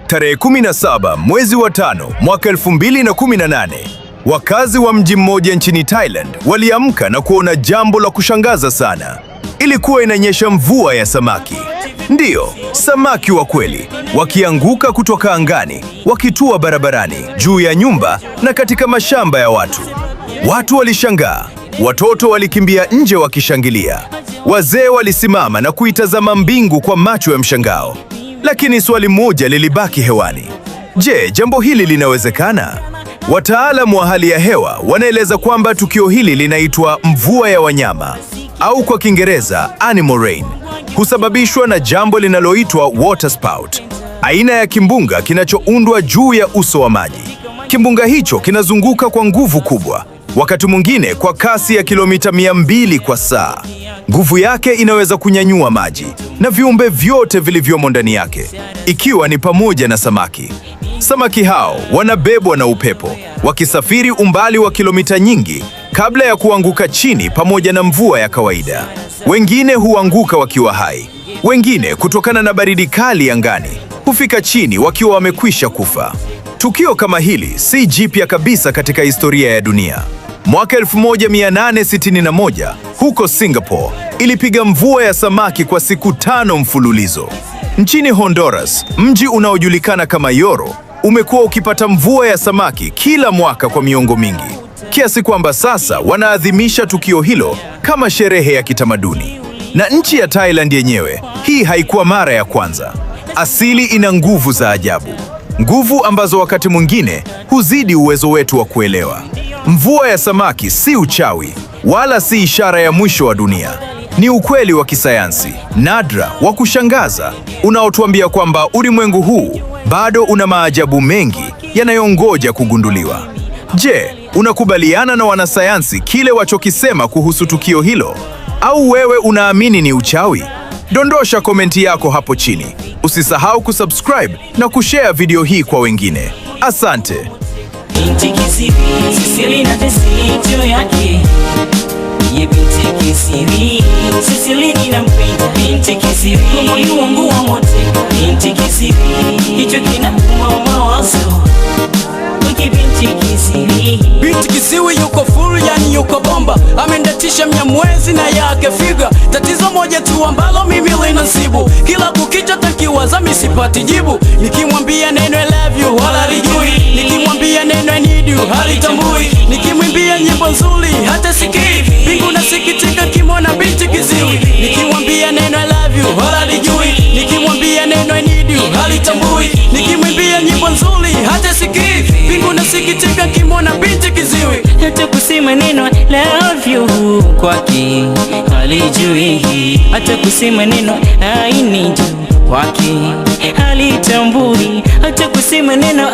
Tarehe 17 mwezi wa 5 mwaka 2018, wakazi wa mji mmoja nchini Thailand waliamka na kuona jambo la kushangaza sana. Ilikuwa inanyesha mvua ya samaki. Ndiyo, samaki wa kweli, wakianguka kutoka angani, wakitua barabarani, juu ya nyumba na katika mashamba ya watu. Watu walishangaa, watoto walikimbia nje wakishangilia. Wazee walisimama na kuitazama mbingu kwa macho ya mshangao. Lakini swali moja lilibaki hewani. Je, jambo hili linawezekana? Wataalamu wa hali ya hewa wanaeleza kwamba tukio hili linaitwa mvua ya wanyama au kwa Kiingereza animal rain. Husababishwa na jambo linaloitwa water spout, aina ya kimbunga kinachoundwa juu ya uso wa maji. Kimbunga hicho kinazunguka kwa nguvu kubwa, wakati mwingine kwa kasi ya kilomita 200 kwa saa. Nguvu yake inaweza kunyanyua maji na viumbe vyote vilivyomo ndani yake, ikiwa ni pamoja na samaki. Samaki hao wanabebwa na upepo, wakisafiri umbali wa kilomita nyingi kabla ya kuanguka chini pamoja na mvua ya kawaida. Wengine huanguka wakiwa hai, wengine kutokana na baridi kali angani hufika chini wakiwa wamekwisha kufa. Tukio kama hili si jipya kabisa katika historia ya dunia. Mwaka 1861 huko Singapore ilipiga mvua ya samaki kwa siku 5 mfululizo. Nchini Honduras, mji unaojulikana kama Yoro umekuwa ukipata mvua ya samaki kila mwaka kwa miongo mingi, kiasi kwamba sasa wanaadhimisha tukio hilo kama sherehe ya kitamaduni. Na nchi ya Thailand yenyewe, hii haikuwa mara ya kwanza. Asili ina nguvu za ajabu, nguvu ambazo wakati mwingine huzidi uwezo wetu wa kuelewa. Mvua ya samaki si uchawi wala si ishara ya mwisho wa dunia. Ni ukweli wa kisayansi, nadra, wa kushangaza, unaotuambia kwamba ulimwengu huu bado una maajabu mengi yanayongoja kugunduliwa. Je, unakubaliana na wanasayansi kile wachokisema kuhusu tukio hilo? Au wewe unaamini ni uchawi? Dondosha komenti yako hapo chini. Usisahau kusubscribe na kushare video hii kwa wengine. Asante. Binti kisiri, Sisili na tesito yake. Ye binti kisiri, Sisili ninampenda. Binti kisiri, moyo wangu wa mote. Binti kisiri, hicho kinauma mawazo. Binti kisiri, binti kisiwi yuko full, yani yuko bomba. Amendatisha Mnyamwezi na yake figa. Tatizo moja tu ambalo mimi linasibu, kila kukicha takiwaza misipati jibu. Nikimwambia neno I love you wala lijui, nikimwambia neno I need you halitambui, nikimwimbia nyimbo nzuri hata sikii. Bingu nasikitika kimona binti kiziwi, nikimwambia neno I love you wala lijui, nikimwambia neno I need you halitambui, nikimwimbia nyimbo nzuri hata sikii. Bingu nasikitika kimona binti kiziwi, hata kusema neno love you kwake halijui, hata kusema neno I need you kwake halitambui, hata kusema neno